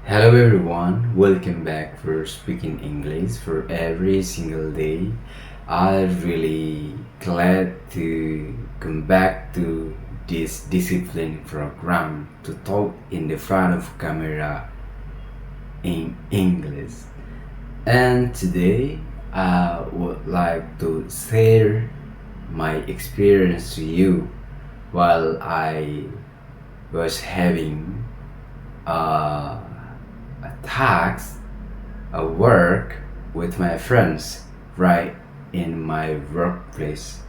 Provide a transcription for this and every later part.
Hello everyone, welcome back for speaking English for every single day. I'm really glad to come back to this discipline program to talk in the front of camera in English. And today I would like to share my experience to you while I was having uh, a task, a work with my friends right in my workplace.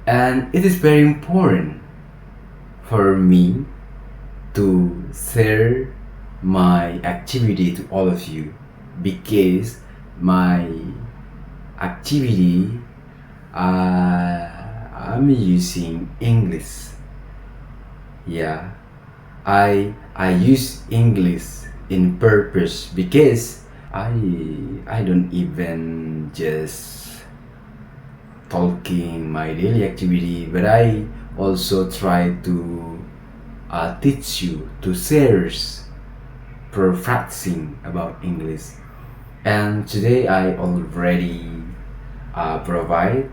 And it is very important for me to share my activity to all of you because my activity I'm using English. Yeah, I use English in purpose because I don't even just talking my daily activity, but I also try to teach you to share for practicing about English. And today I already provide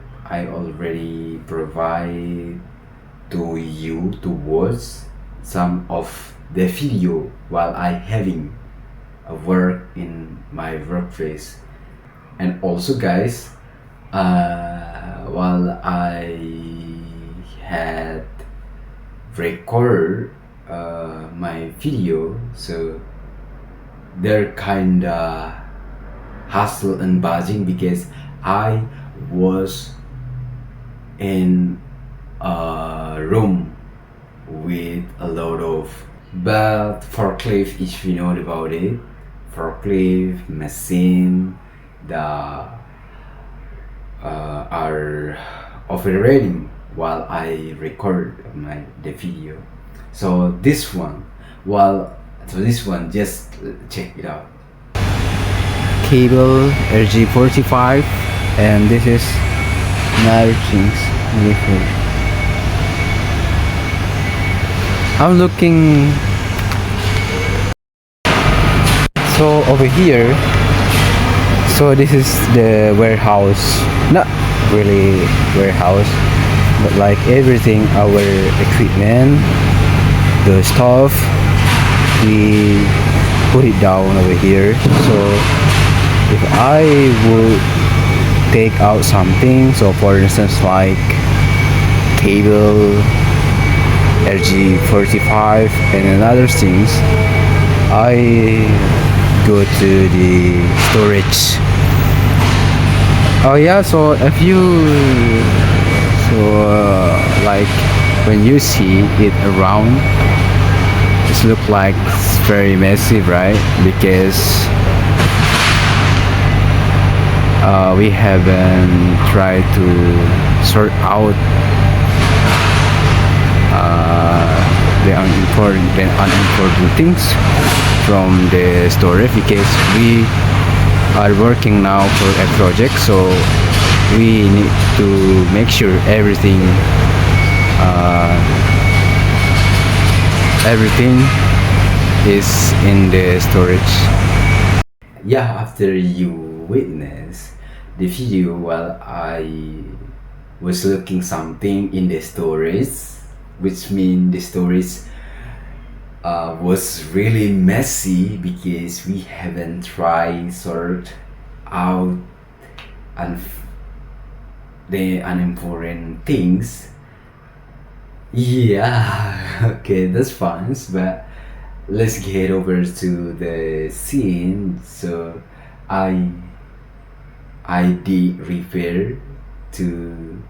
to you to watch some of the video while I having a work in my workplace. And also guys, while I had record my video, so they're kinda hustle and buzzing because I was in a room with a lot of, but forklift, if you know about it, forklift machine, the are operating while I record the video. So this one, just check it out. Cable RG45, and this is another things. I'm looking. So over here, so this is the warehouse. Not really warehouse, but like everything, our equipment, the stuff, we put it down over here. So if I would take out something, so for instance like cable RG45 and other things, I go to the storage. Oh yeah, so if you like when you see it around, it look like it's very messy, right? Because we haven't tried to sort out the unimportant things from the storage, because we are working now for a project, so we need to make sure everything is in the storage. Yeah, after you witness the video while I was looking something in the storage, which means the storage was really messy because we haven't tried sort out the unimportant things. Yeah, okay, that's fine, but let's get over to the scene. So I did refer to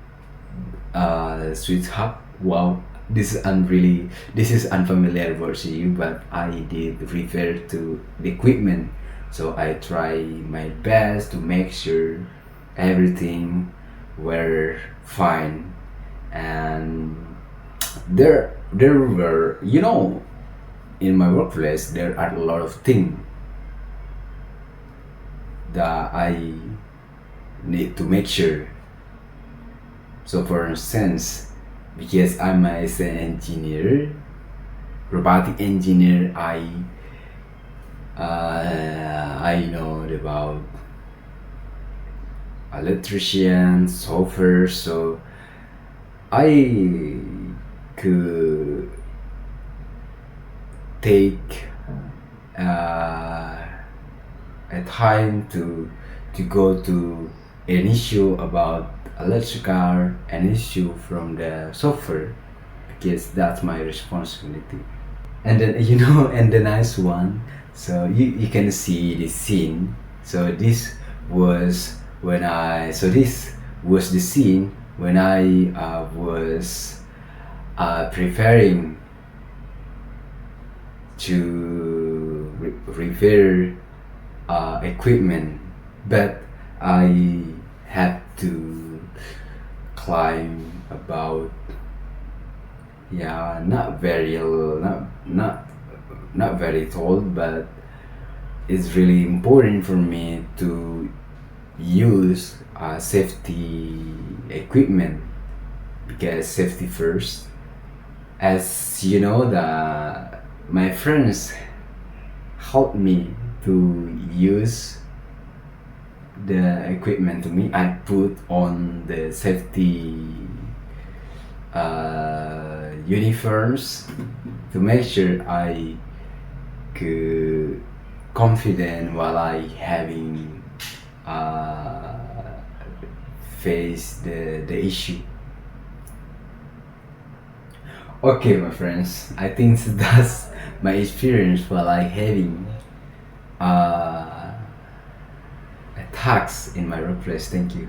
switch hub. Wow, this is unfamiliar word to you, but I did refer to the equipment. So I try my best to make sure everything were fine. And there were, in my workplace there are a lot of things that I need to make sure. So for instance, because I'm an engineer, robotic engineer, I I know about electrician, software, so I could take uh, a time to go to an issue about electrical, an issue from the software, because that's my responsibility. And then and the nice one, so you can see the scene. So this was the scene when I was preparing to repair equipment, but I had to climb about, yeah, not very tall, but it's really important for me to use safety equipment, because safety first. As you know, the my friends helped me to use the equipment to me. I put on the safety uniforms to make sure I could confident while I having uh, face the issue. Okay, my friends, I think that's my experience while I having attacks in my workplace. Thank you.